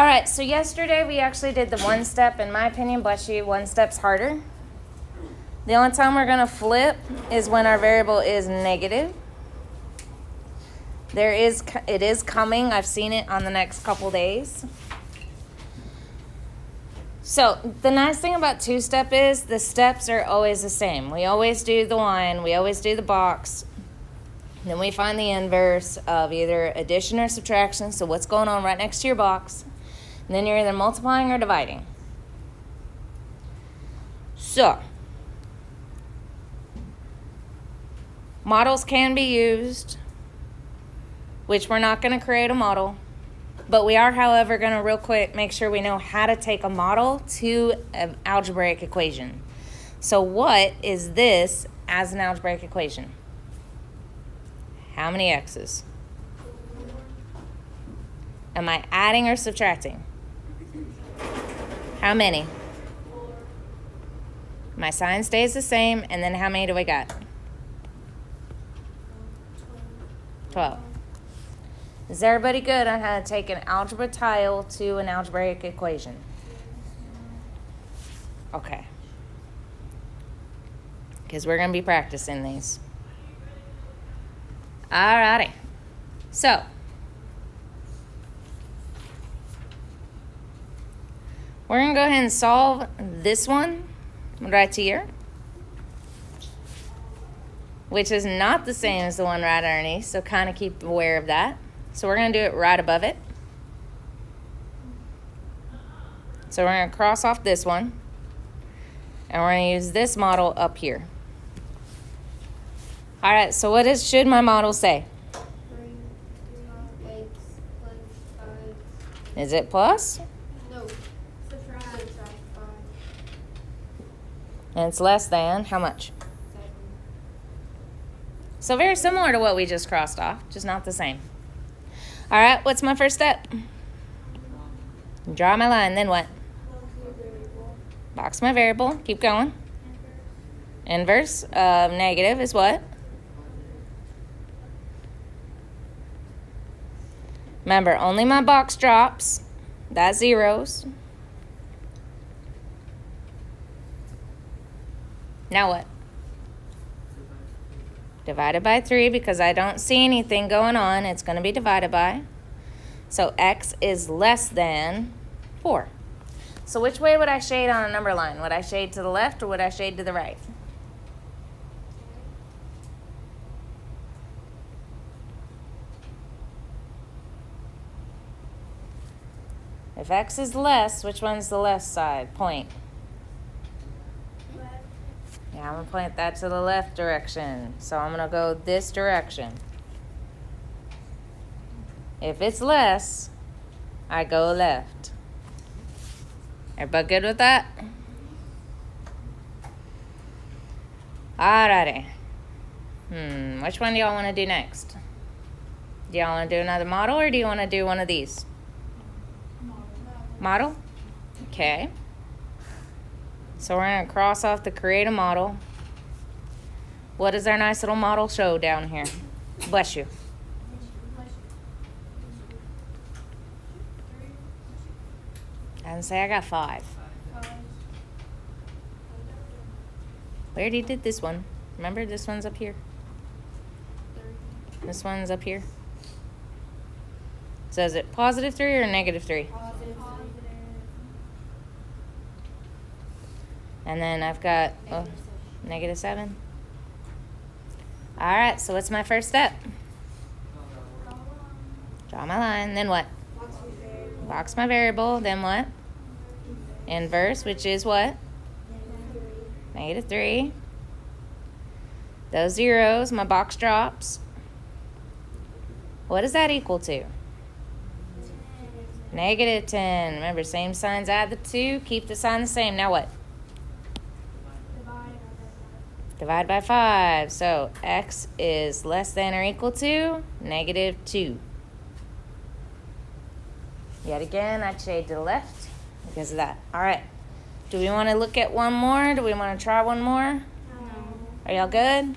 All right, so yesterday we actually did the one step. In my opinion, bless you, one step's harder. The only time we're going to flip is when our variable is negative. It is coming. I've seen it on the next couple days. So the nice thing about two-step is the steps are always the same. We always do the line. We always do the box. Then we find the inverse of either addition or subtraction. So what's going on right next to your box. And then you're either multiplying or dividing. So models can be used, which we're not going to create a model. But we are, however, going to real quick make sure we know how to take a model to an algebraic equation. So what is this as an algebraic equation? How many x's? Am I adding or subtracting? How many? My sign stays the same, and then how many do we got? 12. Is everybody good on how to take an algebra tile to an algebraic equation? Okay. Because we're going to be practicing these. Alrighty. So, we're going to go ahead and solve this one right here, which is not the same as the one right underneath, so kind of keep aware of that. So we're going to do it right above it. So we're going to cross off this one, and we're going to use this model up here. All right, so what should my model say? Is it plus? No. Subtract 5. And it's less than how much? 7. So very similar to what we just crossed off, just not the same. All right, what's my first step? Draw my line, then what? Box my variable, keep going. Inverse of negative is what? Remember, only my box drops. That's zeros. Now what? Divided by 3, because I don't see anything going on. It's going to be divided by. So x is less than 4. So which way would I shade on a number line? Would I shade to the left or would I shade to the right? If x is less, which one's the left side? Point. Left. Yeah, I'm going to point that to the left direction. So I'm going to go this direction. If it's less, I go left. Everybody good with that? Alrighty. Which one do y'all want to do next? Do y'all want to do another model or do you want to do one of these? Model? Okay. So we're going to cross off the create a model. What does our nice little model show down here? Bless you. And say I got 5. We already did this one. Remember, this one's up here. This one's up here. So is it positive 3 or negative 3? And then I've got negative 7. All right, so what's my first step? Draw my line. Then what? Box my variable. Then what? Inverse, which is what? Negative 3. Those zeros, my box drops. What does that equal to? Negative 10. Remember, same signs, add the 2. Keep the sign the same. Now what? Divide by 5. So x is less than or equal to negative 2. Yet again, I'd shade to the left because of that. All right. Do we want to look at one more? Do we want to try one more? No. Are y'all good?